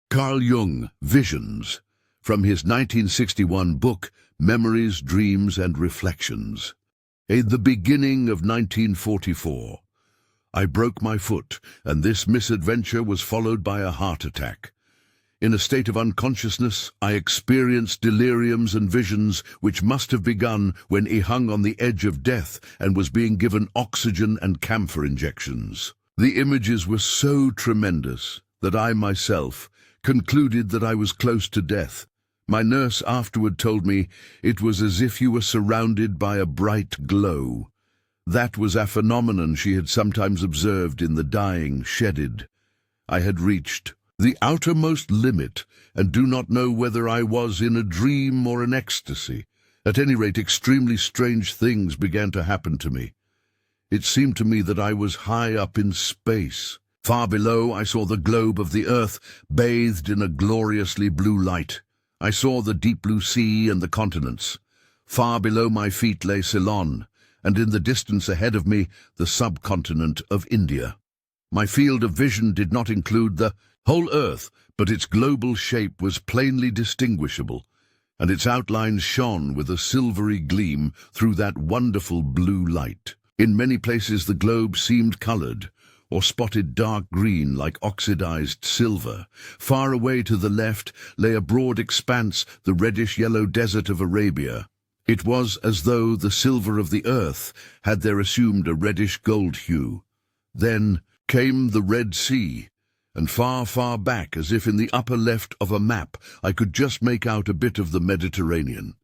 Carl Jung, Visions, from his 1961 book, Memories, Dreams and Reflections. In the beginning of 1944, I broke my foot, and this misadventure was followed by a heart attack. In a state of unconsciousness, I experienced deliriums and visions which must have begun when he hung on the edge of death and was being given oxygen and camphor injections. The images were so tremendous that I myself concluded that I was close to death. My nurse afterward told me it was as if you were surrounded by a bright glow. That was a phenomenon she had sometimes observed in the dying shedded. I had reached the outermost limit, and do not know whether I was in a dream or an ecstasy. At any rate, extremely strange things began to happen to me. It seemed to me that I was high up in space. Far below, I saw the globe of the earth bathed in a gloriously blue light. I saw the deep blue sea and the continents. Far below my feet lay Ceylon, and in the distance ahead of me, the subcontinent of India. My field of vision did not include the whole earth, but its global shape was plainly distinguishable, and its outlines shone with a silvery gleam through that wonderful blue light. In many places the globe seemed colored, or spotted dark green like oxidized silver. Far away to the left lay a broad expanse, the reddish-yellow desert of Arabia. It was as though the silver of the earth had there assumed a reddish-gold hue. Then came the Red Sea, and far, far back, as if in the upper left of a map, I could just make out a bit of the Mediterranean.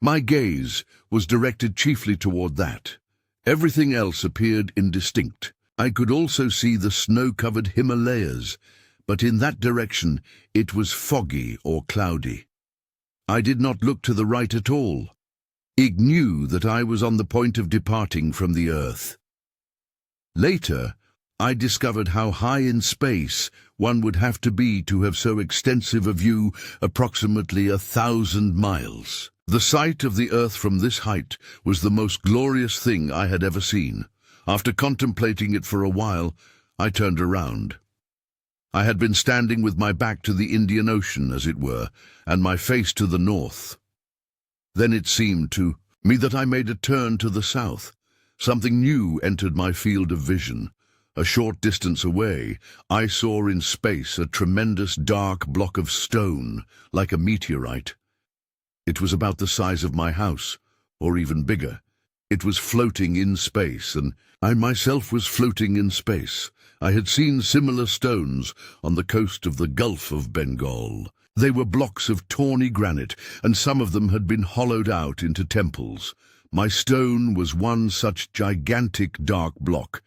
My gaze was directed chiefly toward that. Everything else appeared indistinct. I could also see the snow-covered Himalayas, but in that direction it was foggy or cloudy. I did not look to the right at all. I knew that I was on the point of departing from the earth. Later, I discovered how high in space one would have to be to have so extensive a view, approximately 1,000 miles. The sight of the earth from this height was the most glorious thing I had ever seen. After contemplating it for a while, I turned around. I had been standing with my back to the Indian Ocean, as it were, and my face to the north. Then it seemed to me that I made a turn to the south. Something new entered my field of vision. A short distance away, I saw in space a tremendous dark block of stone, like a meteorite. It was about the size of my house, or even bigger. It was floating in space, and I myself was floating in space. I had seen similar stones on the coast of the Gulf of Bengal. They were blocks of tawny granite, and some of them had been hollowed out into temples. My stone was one such gigantic dark block.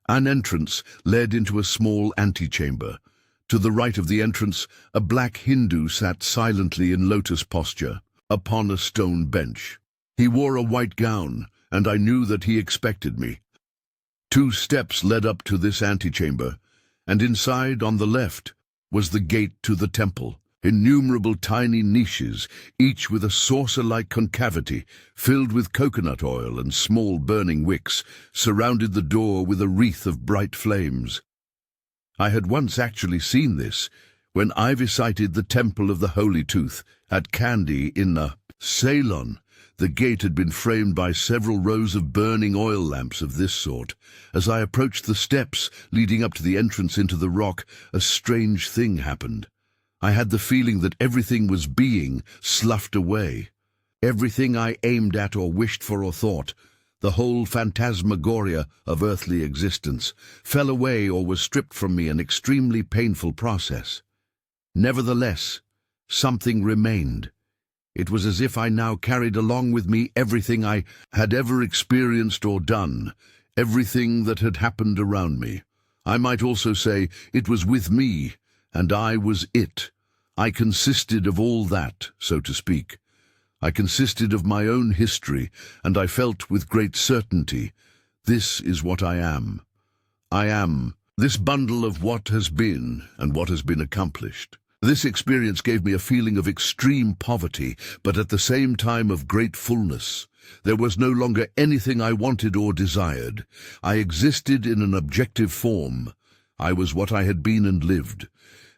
An entrance led into a small antechamber. To the right of the entrance, a black Hindu sat silently in lotus posture upon a stone bench. He wore a white gown, and I knew that he expected me. 2 steps led up to this antechamber, and inside, on the left, was the gate to the temple. Innumerable tiny niches, each with a saucer-like concavity, filled with coconut oil and small burning wicks, surrounded the door with a wreath of bright flames. I had once actually seen this, when I visited the Temple of the Holy Tooth at Kandy in Ceylon. The gate had been framed by several rows of burning oil lamps of this sort. As I approached the steps leading up to the entrance into the rock, a strange thing happened. I had the feeling that everything was being sloughed away. Everything I aimed at or wished for or thought, the whole phantasmagoria of earthly existence, fell away or was stripped from me, an extremely painful process. Nevertheless, something remained. It was as if I now carried along with me everything I had ever experienced or done, everything that had happened around me. I might also say it was with me, and I was it. I consisted of all that, so to speak. I consisted of my own history, and I felt with great certainty, this is what I am. I am this bundle of what has been and what has been accomplished. This experience gave me a feeling of extreme poverty, but at the same time of great fullness. There was no longer anything I wanted or desired. I existed in an objective form. I was what I had been and lived.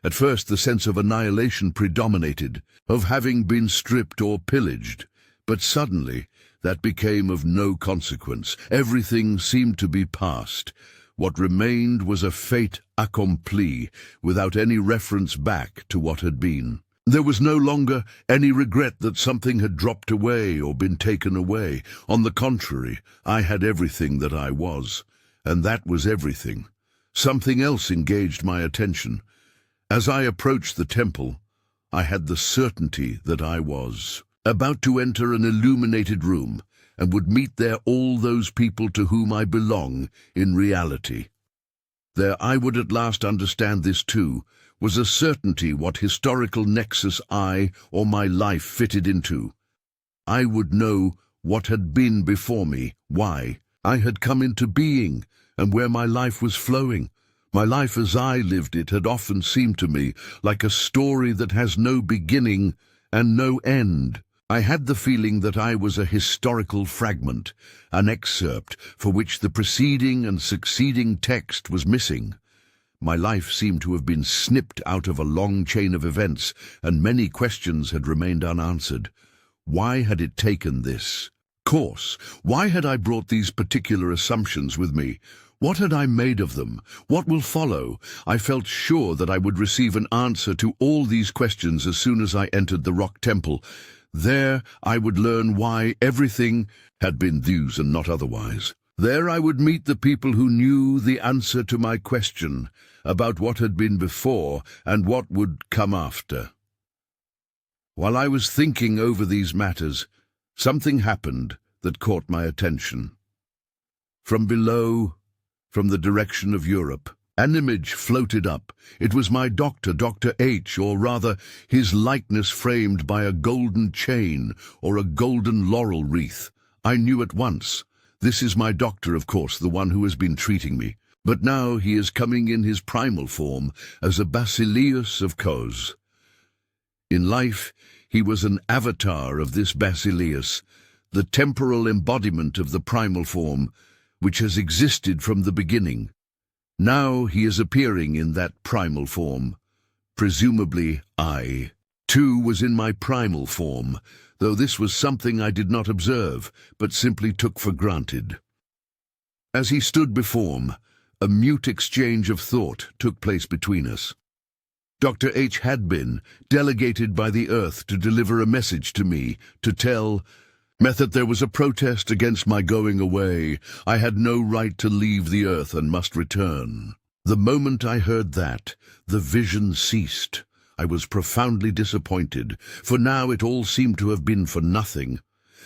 At first the sense of annihilation predominated, of having been stripped or pillaged. But suddenly that became of no consequence. Everything seemed to be past. What remained was a fait accompli, without any reference back to what had been. There was no longer any regret that something had dropped away or been taken away. On the contrary, I had everything that I was, and that was everything. Something else engaged my attention. As I approached the temple, I had the certainty that I was about to enter an illuminated room, and would meet there all those people to whom I belong in reality. There I would at last understand this too, was a certainty what historical nexus I or my life fitted into. I would know what had been before me, why I had come into being, and where my life was flowing. My life as I lived it had often seemed to me like a story that has no beginning and no end. I had the feeling that I was a historical fragment, an excerpt for which the preceding and succeeding text was missing. My life seemed to have been snipped out of a long chain of events, and many questions had remained unanswered. Why had it taken this course? Why had I brought these particular assumptions with me? What had I made of them? What will follow? I felt sure that I would receive an answer to all these questions as soon as I entered the rock temple. There I would learn why everything had been thus and not otherwise. There I would meet the people who knew the answer to my question about what had been before and what would come after. While I was thinking over these matters, something happened that caught my attention. From below, from the direction of Europe, an image floated up. It was my doctor, Dr. H, or rather, his likeness framed by a golden chain or a golden laurel wreath. I knew at once. This is my doctor, of course, the one who has been treating me. But now he is coming in his primal form as a Basileus of Kos. In life, he was an avatar of this Basileus, the temporal embodiment of the primal form, which has existed from the beginning. Now he is appearing in that primal form. Presumably I, too, was in my primal form, though this was something I did not observe, but simply took for granted. As he stood before me, a mute exchange of thought took place between us. Dr. H had been delegated by the earth to deliver a message to me, to tell me that there was a protest against my going away. I had no right to leave the earth and must return. The moment I heard that, the vision ceased. I was profoundly disappointed, for now it all seemed to have been for nothing.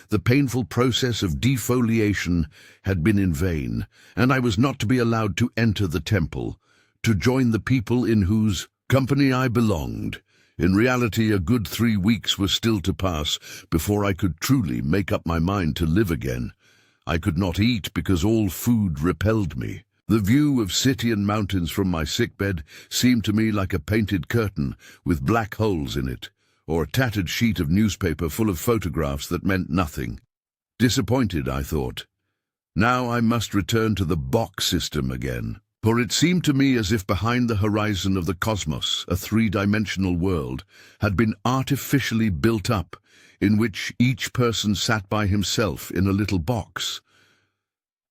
The painful process of defoliation had been in vain, and I was not to be allowed to enter the temple, to join the people in whose company I belonged. In reality, a good 3 weeks was still to pass before I could truly make up my mind to live again. I could not eat because all food repelled me. The view of city and mountains from my sickbed seemed to me like a painted curtain with black holes in it, or a tattered sheet of newspaper full of photographs that meant nothing. Disappointed, I thought. Now I must return to the box system again. For it seemed to me as if behind the horizon of the cosmos, a three-dimensional world had been artificially built up, in which each person sat by himself in a little box.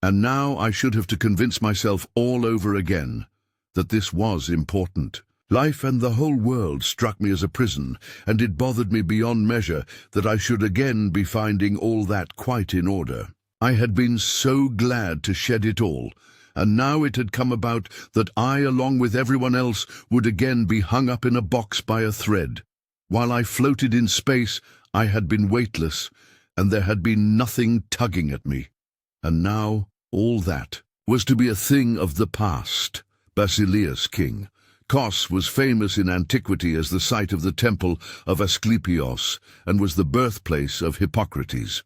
And now I should have to convince myself all over again that this was important. Life and the whole world struck me as a prison, and it bothered me beyond measure that I should again be finding all that quite in order. I had been so glad to shed it all, and now it had come about that I, along with everyone else, would again be hung up in a box by a thread. While I floated in space, I had been weightless, and there had been nothing tugging at me. And now all that was to be a thing of the past. Basileus King. Kos was famous in antiquity as the site of the temple of Asclepios, and was the birthplace of Hippocrates.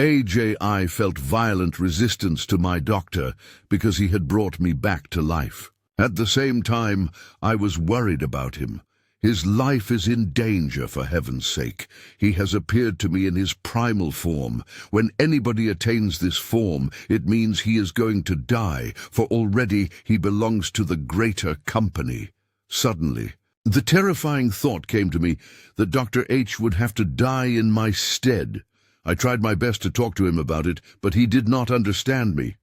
I felt violent resistance to my doctor because he had brought me back to life. At the same time, I was worried about him. His life is in danger, for heaven's sake. He has appeared to me in his primal form. When anybody attains this form, it means he is going to die, for already he belongs to the greater company. Suddenly, The terrifying thought came to me that Dr. H would have to die in my stead. I tried my best to talk to him about it, but he did not understand me.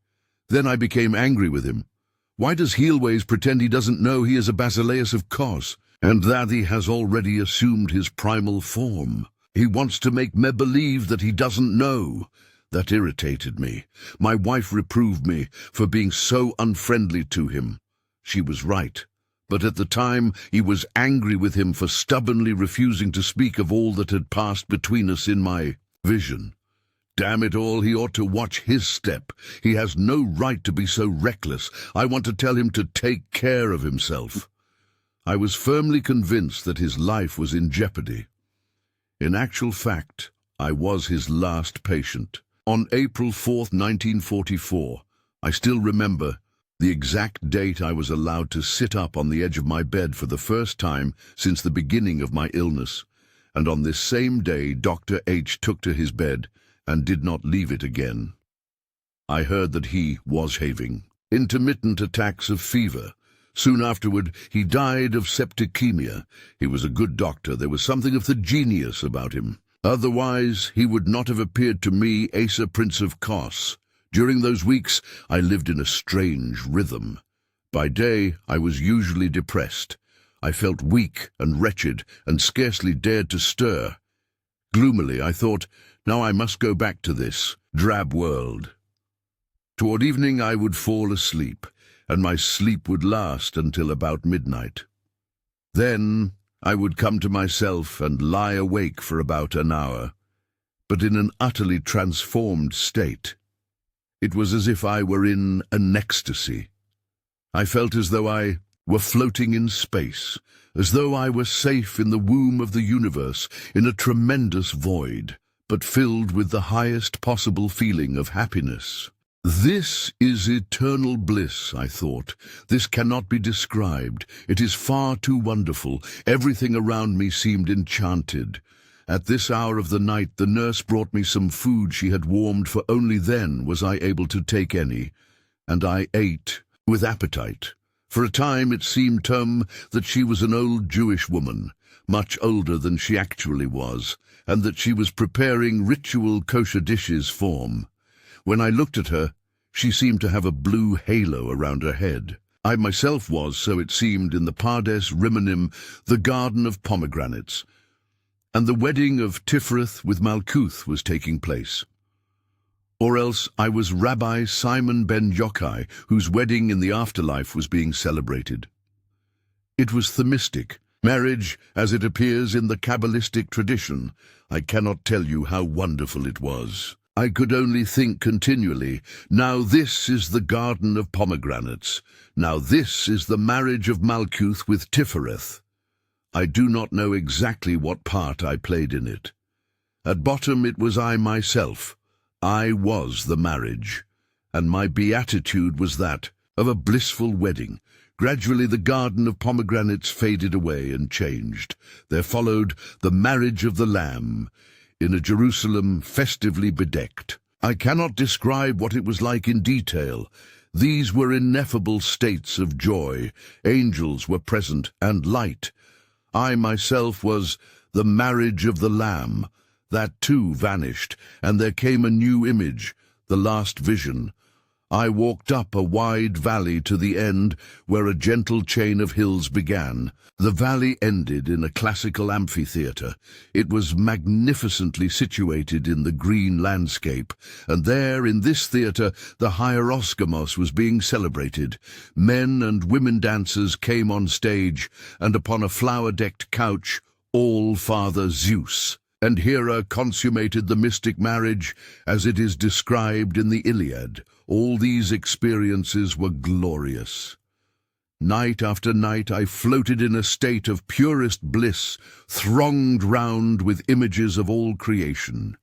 Then I became angry with him. Why does Heelways pretend he doesn't know he is a Basileus of Kos, and that he has already assumed his primal form? He wants to make me believe that he doesn't know. That irritated me. My wife reproved me for being so unfriendly to him. She was right. But at the time, he was angry with him for stubbornly refusing to speak of all that had passed between us in my vision. Damn it all, he ought to watch his step. He has no right to be so reckless. I want to tell him to take care of himself. I was firmly convinced that his life was in jeopardy. In actual fact, I was his last patient. On April 4th, 1944, I still remember the exact date I was allowed to sit up on the edge of my bed for the first time since the beginning of my illness, and on this same day Dr. H took to his bed and did not leave it again. I heard that he was having intermittent attacks of fever. Soon afterward, he died of septicemia. He was a good doctor. There was something of the genius about him. Otherwise, he would not have appeared to me Asa, Prince of Kos. During those weeks, I lived in a strange rhythm. By day, I was usually depressed. I felt weak and wretched and scarcely dared to stir. Gloomily, I thought, now I must go back to this drab world. Toward evening, I would fall asleep, and my sleep would last until about midnight. Then I would come to myself and lie awake for about an hour, but in an utterly transformed state. It was as if I were in an ecstasy. I felt as though I were floating in space, as though I were safe in the womb of the universe, in a tremendous void, but filled with the highest possible feeling of happiness. This is eternal bliss, I thought. This cannot be described. It is far too wonderful. Everything around me seemed enchanted. At this hour of the night, the nurse brought me some food she had warmed, for only then was I able to take any, and I ate with appetite. For a time it seemed to me that she was an old Jewish woman, much older than she actually was, and that she was preparing ritual kosher dishes for me. When I looked at her, she seemed to have a blue halo around her head. I myself was, so it seemed, in the Pardes Rimonim, the garden of pomegranates, and the wedding of Tifereth with Malkuth was taking place. Or else I was Rabbi Simon ben Yochai, whose wedding in the afterlife was being celebrated. It was themistic, marriage as it appears in the Kabbalistic tradition. I cannot tell you how wonderful it was. I could only think continually, now this is the garden of pomegranates, now this is the marriage of Malkuth with Tifereth. I do not know exactly what part I played in it. At bottom it was I myself. I was the marriage, and my beatitude was that of a blissful wedding. Gradually the garden of pomegranates faded away and changed. There followed the marriage of the Lamb, in a Jerusalem festively bedecked. I cannot describe what it was like in detail. These were ineffable states of joy. Angels were present, and light. I myself was the marriage of the Lamb. That too vanished, and there came a new image, the last vision. I walked up a wide valley to the end, where a gentle chain of hills began. The valley ended in a classical amphitheatre. It was magnificently situated in the green landscape, and there, in this theatre, the hieroskamos was being celebrated. Men and women dancers came on stage, and upon a flower-decked couch, All-Father Zeus and Hera consummated the mystic marriage as it is described in the Iliad. All these experiences were glorious. Night after night I floated in a state of purest bliss, thronged round with images of all creation.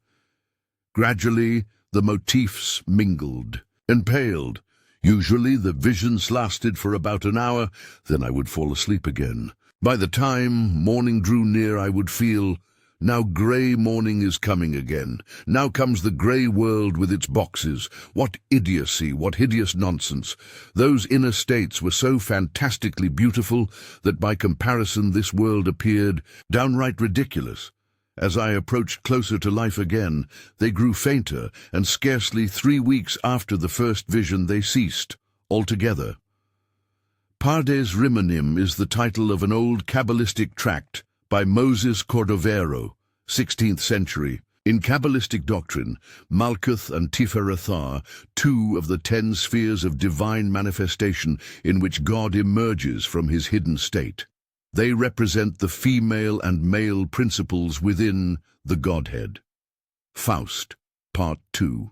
Gradually the motifs mingled and paled. Usually the visions lasted for about an hour, then I would fall asleep again. By the time morning drew near, I would feel Now grey morning is coming again. Now comes the grey world with its boxes. What idiocy, what hideous nonsense. Those inner states were so fantastically beautiful that by comparison this world appeared downright ridiculous. As I approached closer to life again, they grew fainter, and scarcely 3 weeks after the first vision they ceased altogether. Pardes Rimonim is the title of an old Kabbalistic tract by Moses Cordovero, 16th century. In Kabbalistic doctrine, Malkuth and Tifereth are 2 of the 10 spheres of divine manifestation in which God emerges from his hidden state. They represent the female and male principles within the Godhead. Faust, Part 2.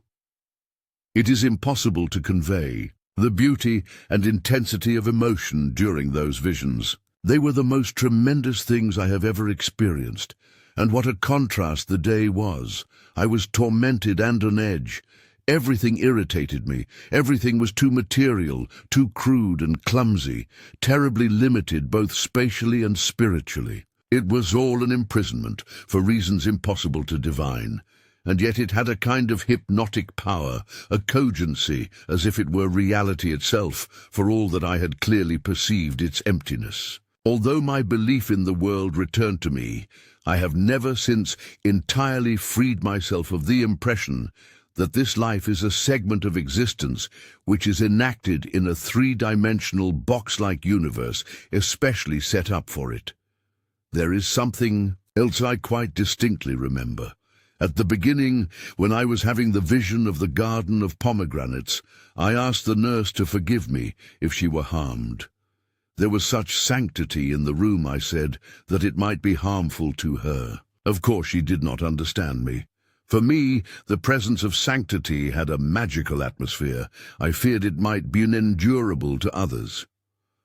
It is impossible to convey the beauty and intensity of emotion during those visions. They were the most tremendous things I have ever experienced, and what a contrast the day was. I was tormented and on edge. Everything irritated me. Everything was too material, too crude and clumsy, terribly limited both spatially and spiritually. It was all an imprisonment, for reasons impossible to divine. And yet it had a kind of hypnotic power, a cogency, as if it were reality itself, for all that I had clearly perceived its emptiness. Although my belief in the world returned to me, I have never since entirely freed myself of the impression that this life is a segment of existence which is enacted in a 3-dimensional box-like universe especially set up for it. There is something else I quite distinctly remember. At the beginning, when I was having the vision of the garden of pomegranates, I asked the nurse to forgive me if she were harmed. There was such sanctity in the room, I said, that it might be harmful to her. Of course she did not understand me. For me, the presence of sanctity had a magical atmosphere. I feared it might be unendurable to others.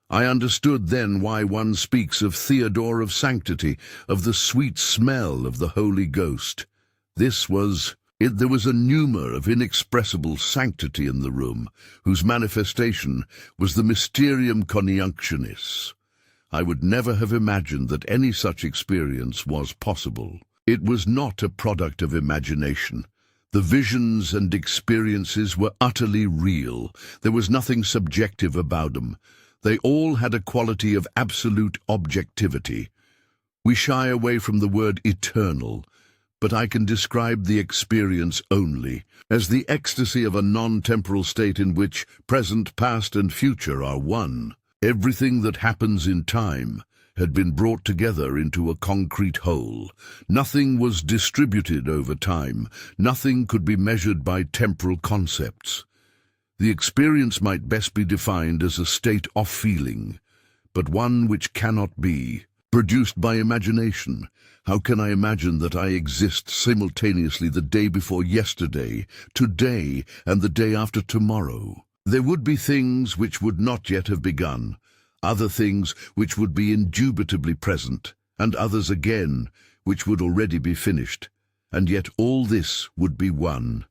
I understood then why one speaks of Theodore of sanctity, of the sweet smell of the Holy Ghost. There was a pneuma of inexpressible sanctity in the room, whose manifestation was the mysterium coniunctionis. I would never have imagined that any such experience was possible. It was not a product of imagination. The visions and experiences were utterly real. There was nothing subjective about them. They all had a quality of absolute objectivity. We shy away from the word eternal, but I can describe the experience only as the ecstasy of a non-temporal state in which present, past, and future are one. Everything that happens in time had been brought together into a concrete whole. Nothing was distributed over time. Nothing could be measured by temporal concepts. The experience might best be defined as a state of feeling, but one which cannot be produced by imagination. How can I imagine that I exist simultaneously the day before yesterday, today, and the day after tomorrow? There would be things which would not yet have begun, other things which would be indubitably present, and others again which would already be finished, and yet all this would be one.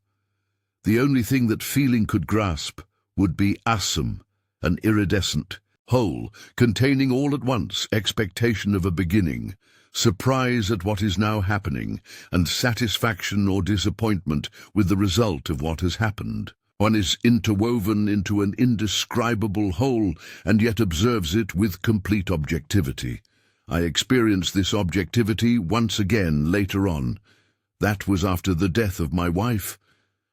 The only thing that feeling could grasp would be asum, an iridescent whole, containing all at once expectation of a beginning, surprise at what is now happening, and satisfaction or disappointment with the result of what has happened. One is interwoven into an indescribable whole, and yet observes it with complete objectivity. I experienced this objectivity once again later on. That was after the death of my wife.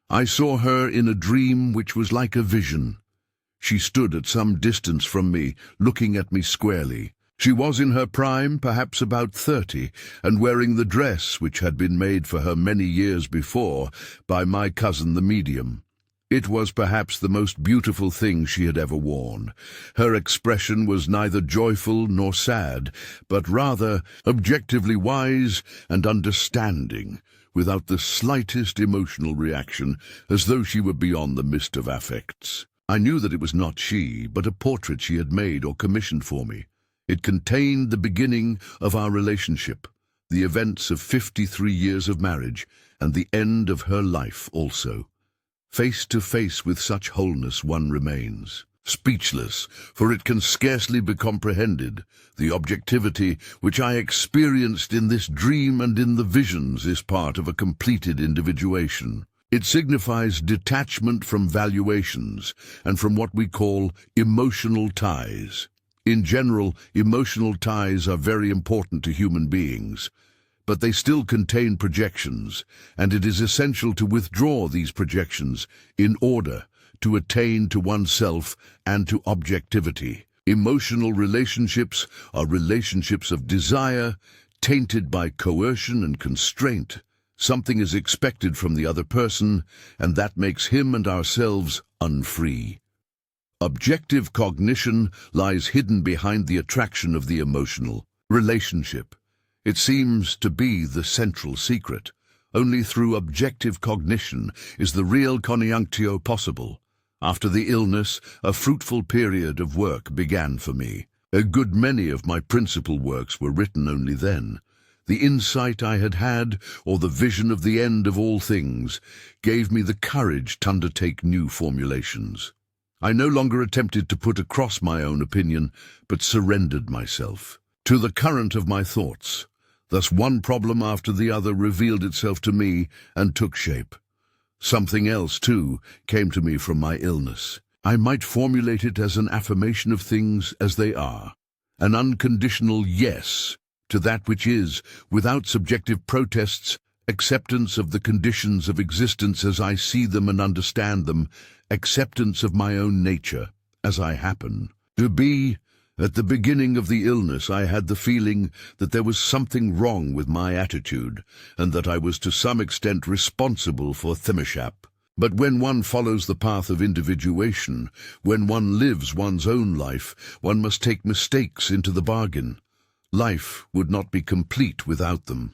I saw her in a dream which was like a vision. She stood at some distance from me, looking at me squarely. She was in her prime, perhaps about 30, and wearing the dress which had been made for her many years before by my cousin the medium. It was perhaps the most beautiful thing she had ever worn. Her expression was neither joyful nor sad, but rather objectively wise and understanding, without the slightest emotional reaction, as though she were beyond the mist of affects. I knew that it was not she, but a portrait she had made or commissioned for me. It contained the beginning of our relationship, the events of 53 years of marriage, and the end of her life also. Face to face with such wholeness one remains. speechless, for it can scarcely be comprehended. The objectivity which I experienced in this dream and in the visions is part of a completed individuation. It signifies detachment from valuations and from what we call emotional ties. In general, emotional ties are very important to human beings, but they still contain projections, and it is essential to withdraw these projections in order to attain to oneself and to objectivity. Emotional relationships are relationships of desire, tainted by coercion and constraint. Something is expected from the other person, and that makes him and ourselves unfree. Objective cognition lies hidden behind the attraction of the emotional relationship. It seems to be the central secret. Only through objective cognition is the real conjunctio possible. After the illness, a fruitful period of work began for me. A good many of my principal works were written only then. The insight I had had, or the vision of the end of all things, gave me the courage to undertake new formulations. I no longer attempted to put across my own opinion, but surrendered myself to the current of my thoughts. Thus one problem after the other revealed itself to me and took shape. Something else, too, came to me from my illness. I might formulate it as an affirmation of things as they are, an unconditional yes to that which is, without subjective protests, acceptance of the conditions of existence as I see them and understand them, acceptance of my own nature as I happen to be. At the beginning of the illness, I had the feeling that there was something wrong with my attitude, and that I was to some extent responsible for Thimishap. But when one follows the path of individuation, when one lives one's own life, one must take mistakes into the bargain. Life would not be complete without them.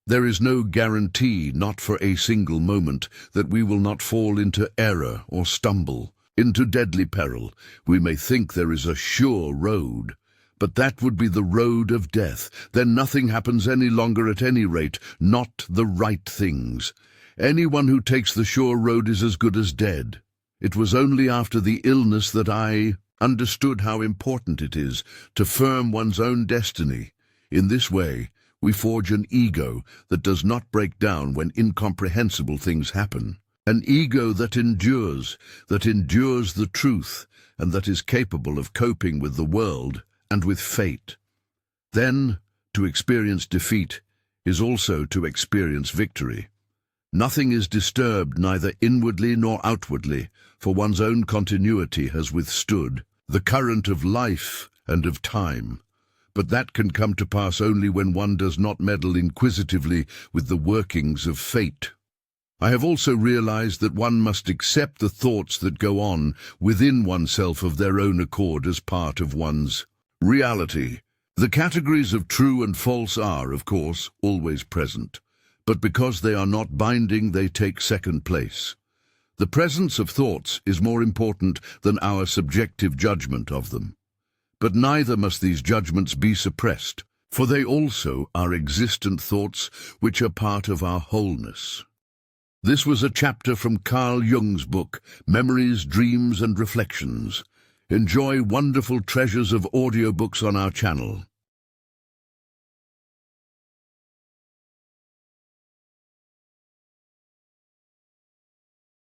There is no guarantee, not for a single moment, that we will not fall into error or stumble, into deadly peril. We may think there is a sure road, but that would be the road of death. Then nothing happens any longer, at any rate, not the right things. Anyone who takes the sure road is as good as dead. It was only after the illness that I understood how important it is to firm one's own destiny. In this way, we forge an ego that does not break down when incomprehensible things happen. An ego that endures the truth, and that is capable of coping with the world and with fate. Then, to experience defeat is also to experience victory. Nothing is disturbed, neither inwardly nor outwardly, for one's own continuity has withstood the current of life and of time. But that can come to pass only when one does not meddle inquisitively with the workings of fate. I have also realized that one must accept the thoughts that go on within oneself of their own accord as part of one's reality. The categories of true and false are, of course, always present, but because they are not binding, they take second place. The presence of thoughts is more important than our subjective judgment of them. But neither must these judgments be suppressed, for they also are existent thoughts which are part of our wholeness. This was a chapter from Carl Jung's book, Memories, Dreams and Reflections. Enjoy wonderful treasures of audiobooks on our channel.